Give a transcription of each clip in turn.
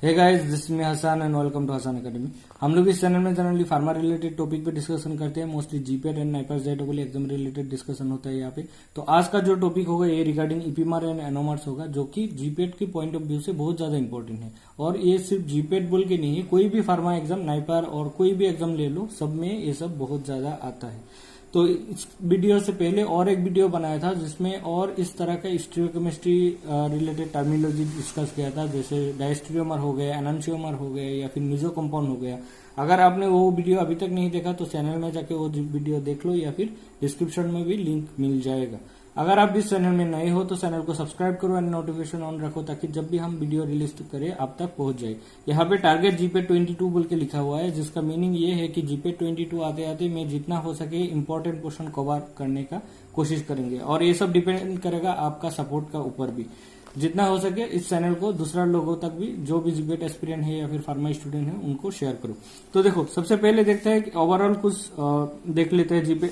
Hey guys, this me Hasan and welcome to Hasan academy. हम लोग इस चैनल में जनरली फार्मा रिलेटेड टॉपिक पे डिस्कशन करते हैं। मोस्टली जीपेट एंड नाइपर्स जेडबल एग्जाम रिलेटेड डिस्कशन होता है यहाँ पे। तो आज का जो टॉपिक होगा ये रिगार्डिंग ईपीमार एंड एनोमार्स होगा, जो कि जीपेट के पॉइंट ऑफ व्यू से बहुत ज्यादा इंपॉर्टेंट है। और ये सिर्फ जीपेट बोल के नहीं है, कोई भी फार्मा एग्जाम, नाइपर और कोई भी एग्जाम ले लो, सब में ये सब बहुत ज्यादा आता है। तो इस वीडियो से पहले और एक वीडियो बनाया था जिसमें और इस तरह का स्टीरियोकेमिस्ट्री रिलेटेड टर्मिनोलॉजी डिस्कस किया था, जैसे डायस्टीरियोमर हो गया, एनंशियोमर हो गया या फिर मिजो कंपाउंड हो गया। अगर आपने वो वीडियो अभी तक नहीं देखा तो चैनल में जाके वो वीडियो देख लो या फिर डिस्क्रिप्शन में भी लिंक मिल जाएगा। अगर आप इस चैनल में नए हो तो चैनल को सब्सक्राइब करो एंड नोटिफिकेशन ऑन रखो, ताकि जब भी हम वीडियो रिलीज करें आप तक पहुंच जाए। यहाँ पे टारगेट जीपे 22 बोल के लिखा हुआ है, जिसका मीनिंग ये है कि जीपे 22 आते आते मैं जितना हो सके इम्पोर्टेंट क्वेश्चन कवर करने का कोशिश करेंगे। और ये सब डिपेंड करेगा आपका सपोर्ट का ऊपर भी। जितना हो सके इस चैनल को दूसरा लोगों तक भी, जो भी जीपेट एस्पिरेंट है या फिर फार्मा स्टूडेंट है, उनको शेयर करो। तो देखो, सबसे पहले देखते हैं कि ओवरऑल कुछ देख लेते हैं जीपे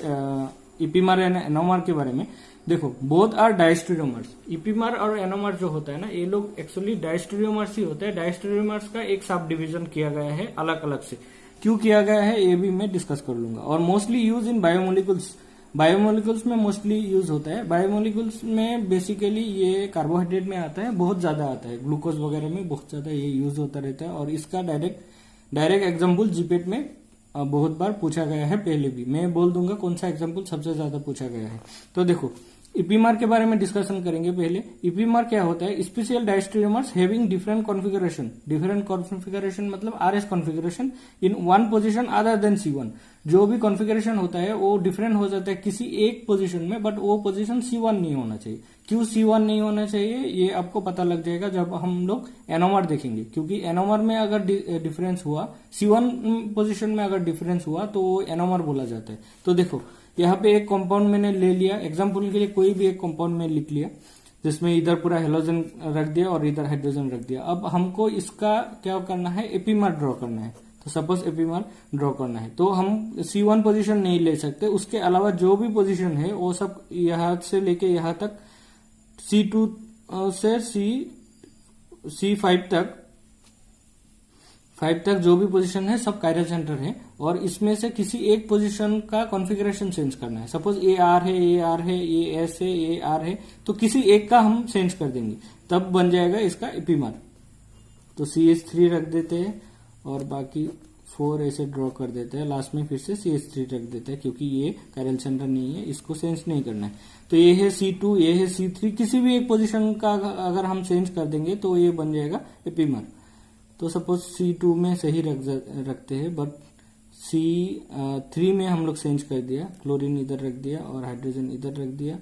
ईपीमार एंड एनोमार के बारे में। देखो, बोथ आर डायस्टीरियोमर्स। ईपीमार और एनोमार जो होता है ना, ये लोग एक्चुअली डायस्टीरियोमर्स ही होते हैं। डायस्टीरियोमर्स का एक सब डिवीजन किया गया है अलग अलग से। क्यों किया गया है ये भी मैं डिस्कस कर लूंगा। और mostly use in biomolecules. Biomolecules में मोस्टली यूज होता है। बायोमोलिकुल्स में बेसिकली ये कार्बोहाइड्रेट में आता है, बहुत ज्यादा आता है। ग्लूकोज वगैरह में बहुत ज्यादा ये यूज होता रहता है। और इसका डायरेक्ट एग्जाम्पल जीपेट में बहुत बार पूछा गया है। पहले भी मैं बोल दूंगा कौन सा एग्जाम्पल सबसे ज्यादा पूछा गया है। तो देखो, ईपीमार के बारे में डिस्कशन करेंगे पहले। ईपीमार क्या होता है? Special diastereomers having different configuration. Different configuration मतलब RS configuration in one position other than C1। जो भी कॉन्फ़िगरेशन होता है वो डिफरेंट हो जाता है किसी एक पोजीशन में, बट वो पोजीशन C1 नहीं होना चाहिए। क्यों C1 नहीं होना चाहिए ये आपको पता लग जाएगा जब हम लोग एनोमार देखेंगे। क्योंकि एनोमार में अगर डिफरेंस हुआ, C1 पोजीशन में अगर डिफरेंस हुआ तो वो एनोमार बोला जाता है। तो देखो, यहाँ पे एक कंपाउंड मैंने ले लिया एग्जाम्पल के लिए, कोई भी एक कंपाउंड में लिख लिया, जिसमें इधर पूरा हेलोजन रख दिया और इधर हाइड्रोजन रख दिया। अब हमको इसका क्या करना है? एपीमार ड्रॉ करना है। तो सपोज एपीमार ड्रॉ करना है तो हम C1 पोजीशन नहीं ले सकते। उसके अलावा जो भी पोजीशन है वो सब यहाँ से लेके यहाँ तक, C2 से C5 तक, 5 तक जो भी पोजीशन है सब कायरल सेंटर है। और इसमें से किसी एक पोजीशन का कॉन्फ़िगरेशन चेंज करना है। सपोज AR है, AR है, AS है, AR है, तो किसी एक का हम चेंज कर देंगे, तब बन जाएगा इसका एपीमार। तो CH3 रख देते हैं और बाकी 4 ऐसे ड्रॉ कर देते हैं। लास्ट में फिर से CH3 रख देते हैं, क्योंकि ये कायरल सेंटर नहीं है, इसको चेंज नहीं करना है। तो ये है C2, ये है C3, किसी भी एक पोजीशन का अगर हम चेंज कर देंगे तो ये बन जाएगा एपीमार। तो सपोज C2 में सही रखते हैं, बट C3 में हम लोग चेंज कर दिया, क्लोरीन इधर रख दिया और हाइड्रोजन इधर रख दिया,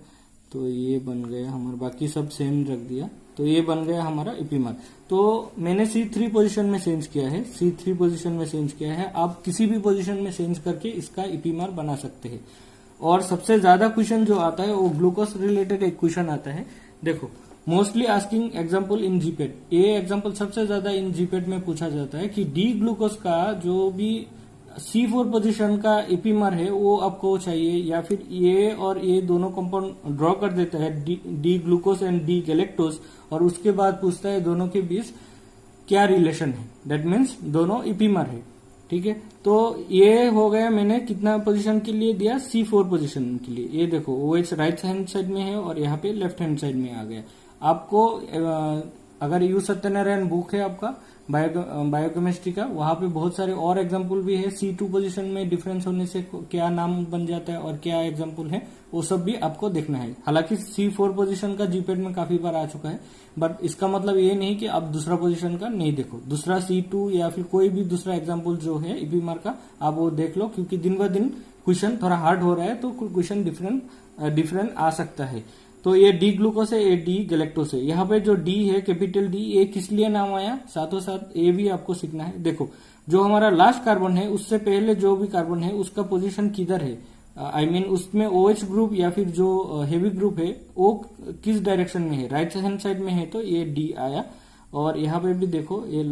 तो ये बन गया हमारा। बाकी सब सेम रख दिया, तो ये बन गया हमारा एपीमार। तो मैंने C3 पोजीशन में चेंज किया है, C3 पोजीशन में चेंज किया है। आप किसी भी पोजीशन में चेंज करके इसका एपीमार बना सकते हैं। और सबसे ज्यादा क्वेश्चन जो आता है वो ग्लूकोज रिलेटेड एक क्वेश्चन आता है। देखो, mostly asking example in GPAT, ये एग्जाम्पल सबसे ज्यादा इन जीपेट में पूछा जाता है कि डी ग्लूकोज का जो भी C4 पोजीशन का एपीमार है वो आपको चाहिए, या फिर ये और ये दोनों कंपाउंड ड्रॉ कर देता है, D glucose and D galactose, और उसके बाद पूछता है दोनों के बीच क्या रिलेशन है। दैट मीन्स दोनों एपीमार है। ठीक है, तो ये हो गया। मैंने कितना पोजीशन के लिए दिया? C4 पोजीशन के लिए। ये देखो, OH राइट हैंड साइड में है और यहाँ पे लेफ्ट हैंड साइड में आ गया। आपको अगर यू सत्यनारायण बुक है आपका बायोकेमिस्ट्री का, वहां पे बहुत सारे और एग्जाम्पल भी है। C2 पोजीशन में डिफरेंस होने से क्या नाम बन जाता है और क्या एग्जाम्पल है, वो सब भी आपको देखना है। हालांकि C4 पोजीशन का जीपेट में काफी बार आ चुका है, बट इसका मतलब ये नहीं कि आप दूसरा पोजीशन का नहीं देखो। दूसरा C2 या फिर कोई भी दूसरा एग्जाम्पल जो है एपीमार का, आप वो देख लो, क्योंकि दिन ब दिन क्वेश्चन थोड़ा हार्ड हो रहा है, तो क्वेश्चन डिफरेंट आ सकता है। तो ये डी ग्लूकोज है, ये डी गैलेक्टोज है। यहाँ पे जो डी है, कैपिटल डी, ये किस लिए नाम आया, साथों साथ ये भी आपको सीखना है। देखो, जो हमारा लास्ट कार्बन है उससे पहले जो भी कार्बन है उसका पोजीशन किधर है, आई मीन उसमें OH ग्रुप या फिर जो हेवी ग्रुप है वो किस डायरेक्शन में है, राइट हैंड साइड में है, तो ये डी आया। और यहाँ पे भी देखो, ये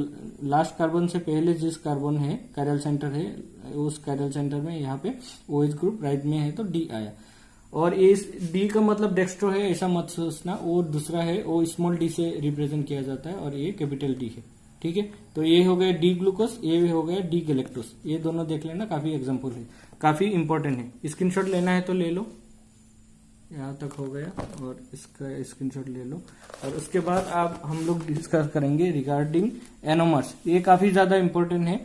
लास्ट कार्बन से पहले जिस कार्बन है कायरल सेंटर है, उस कायरल सेंटर में यहाँ पे OH ग्रुप राइट में है, तो डी आया। और इस डी का मतलब डेक्स्ट्रो है ऐसा मत सोचना, वो दूसरा है, वो स्मॉल डी से रिप्रेजेंट किया जाता है और ये कैपिटल डी है। ठीक है। तो ये हो गया डी ग्लूकोस, ये भी हो गया डी गैलेक्टोस। ये दोनों देख लेना, काफी एग्जाम्पल है, काफी इंपॉर्टेंट है। स्क्रीनशॉट लेना है तो ले लो, यहाँ तक हो गया, और इसका स्क्रीनशॉट ले लो। और उसके बाद आप हम लोग डिस्कस करेंगे रिगार्डिंग एनोमर्स। ये काफी ज्यादा इंपॉर्टेंट है।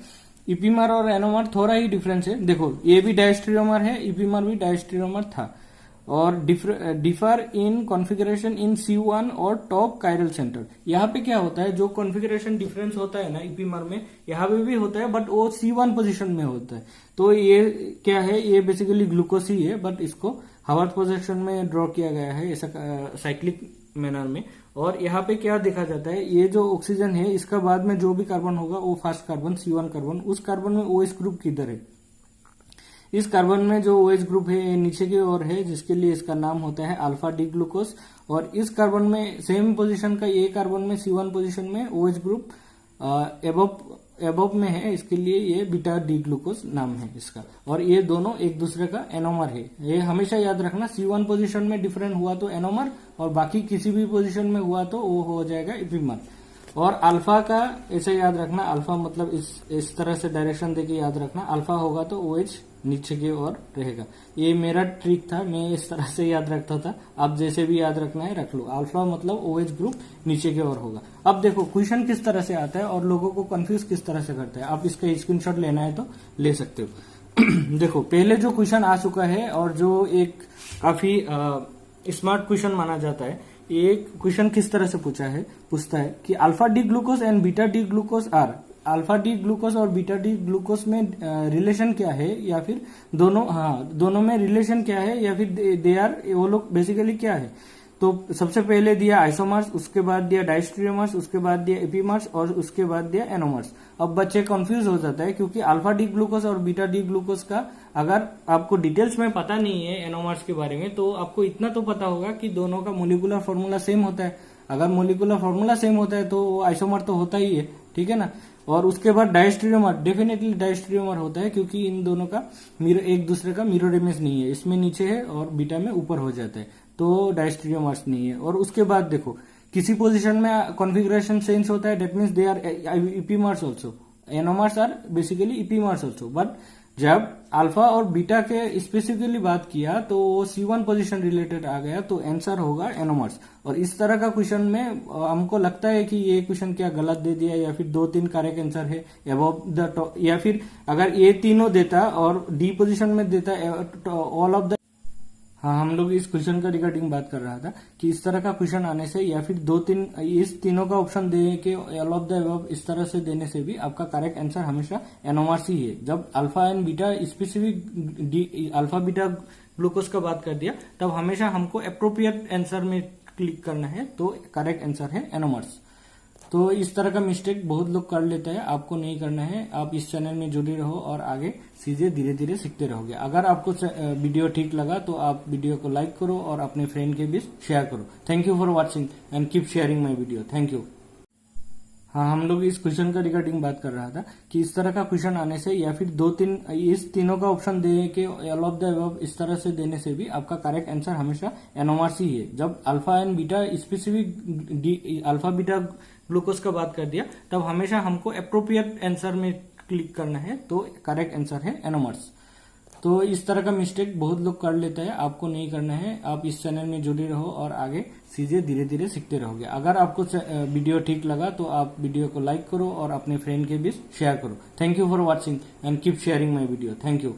इपीमर और एनोमर थोड़ा ही डिफरेंस है। देखो ये भी डायस्ट्रियोमर है, इपीमर भी डायस्ट्रियोमर था, और differ in configuration in C1 और टॉप कायरल सेंटर। यहाँ पे क्या होता है, जो कॉन्फ़िगरेशन डिफरेंस होता है ना इपीमर में, यहाँ पे भी होता है, बट वो C1 पोजीशन में होता है। तो ये क्या है, ये बेसिकली ग्लूकोज ही है, बट इसको हावर्थ पोजीशन में ड्रॉ किया गया है ऐसा साइक्लिक मैनर में। और यहाँ पे क्या देखा जाता है, ये जो ऑक्सीजन है इसका बाद में जो भी कार्बन होगा वो फर्स्ट कार्बन C1 कार्बन, उस कार्बन में OH ग्रुप किधर है, इस कार्बन में जो OH ग्रुप है ये नीचे की ओर है, जिसके लिए इसका नाम होता है अल्फा डी ग्लूकोस। और इस कार्बन में सेम पोजीशन का ये कार्बन में C1 पोजीशन में OH ग्रुप एबव में है, इसके लिए ये बीटा डी ग्लूकोस नाम है इसका। और ये दोनों एक दूसरे का एनोमर है। ये हमेशा याद रखना, C1 पोजीशन में डिफरेंट हुआ तो एनोमर, और बाकी किसी भी पोजीशन में हुआ तो वो हो जाएगा इपीमर। और अल्फा का ऐसे याद रखना, अल्फा मतलब इस तरह से डायरेक्शन देके याद रखना, अल्फा होगा तो OH नीचे की ओर रहेगा। ये मेरा ट्रिक था, मैं इस तरह से याद रखता था, आप जैसे भी याद रखना है रख लो। अल्फा मतलब OH ग्रुप नीचे की ओर होगा। अब देखो क्वेश्चन किस तरह से आता है और लोगों को कंफ्यूज किस तरह से करता है, आप इसका स्क्रीनशॉट लेना है तो ले सकते हो। देखो पहले जो क्वेश्चन आ चुका है और जो एक काफी स्मार्ट क्वेश्चन माना जाता है, एक क्वेश्चन किस तरह से पूछता है कि alpha D glucose and beta D glucose are, alpha D glucose और बीटा डी ग्लूकोज में रिलेशन क्या है, या फिर दोनों में रिलेशन क्या है, या फिर दे आर, वो लोग बेसिकली क्या है। तो सबसे पहले दिया आइसोमर्स, उसके बाद दिया डायस्ट्रियोमर्स, उसके बाद दिया एपीमर्स, और उसके बाद दिया एनोमर्स। अब बच्चे कंफ्यूज हो जाता है, क्योंकि अल्फा डी ग्लूकोज और बीटा डी ग्लूकोज का अगर आपको डिटेल्स में पता नहीं है एनोमर्स के बारे में, तो आपको इतना तो पता होगा कि दोनों का मोलिकुलर फॉर्मूला सेम होता है। अगर मोलिकुलर फॉर्मूला सेम होता है तो आइसोमर तो होता ही है, ठीक है ना। और उसके बाद डायस्ट्रियोमर, डेफिनेटली डायस्ट्रियोमर होता है, क्योंकि इन दोनों का एक दूसरे का मिरर इमेज नहीं है, इसमें नीचे है और बीटा में ऊपर हो जाता है, तो डायस्ट्रियोमर्स नहीं है। और उसके बाद देखो किसी पोजीशन में कॉन्फ़िगरेशन चेंज होता है, that means they are epimers also, anomers are basically epimers also. But जब अल्फा और बीटा के स्पेसिफिकली बात किया तो वो C1 पोजीशन रिलेटेड आ गया, तो आंसर होगा एनोमर्स। और इस तरह का क्वेश्चन में हमको लगता है कि ये क्वेश्चन क्या गलत दे दिया, या फिर 2-3 करेक्ट आंसर है अबव द टॉप, या फिर अगर ये तीनों देता और डी पोजीशन में देता ऑल ऑफ द। हाँ, हम लोग इस क्वेश्चन का रिगार्डिंग बात कर रहा था कि इस तरह का क्वेश्चन आने से, या फिर 2-3 इस तीनों का ऑप्शन दे के ऑल ऑफ द अबव इस तरह से देने से भी आपका करेक्ट आंसर हमेशा एनोमर्स ही है। जब alpha and beta specific alpha beta glucose का बात कर दिया, तब हमेशा हमको अप्रोप्रिएट आंसर में क्लिक करना है, तो करेक्ट आंसर है एनोमर्स। तो इस तरह का मिस्टेक बहुत लोग कर लेते हैं, आपको नहीं करना है। आप इस चैनल में जुड़े रहो और आगे चीजें धीरे धीरे सीखते रहोगे। अगर आपको वीडियो ठीक लगा तो आप वीडियो को लाइक करो और अपने फ्रेंड के बीच शेयर करो। Thank you for watching and keep sharing my video. Thank you. हाँ, हम लोग इस क्वेश्चन का रिगार्डिंग बात कर रहा था कि इस तरह का क्वेश्चन आने से, या फिर 2-3 इस तीनों का ऑप्शन दे के ऑल ऑफ द अबव इस तरह से देने से भी आपका करेक्ट आंसर हमेशा एनोमर्स ही है। जब alpha and beta specific alpha beta glucose का बात कर दिया, तब हमेशा हमको अप्रोप्रिएट आंसर में क्लिक करना है, तो करेक्ट आंसर है एनोमर्स। तो इस तरह का मिस्टेक बहुत लोग कर लेते हैं, आपको नहीं करना है। आप इस चैनल में जुड़े रहो और आगे चीजें धीरे धीरे सीखते रहोगे। अगर आपको वीडियो ठीक लगा तो आप वीडियो को लाइक करो और अपने फ्रेंड के बीच शेयर करो। Thank you for watching and keep sharing my video. Thank you.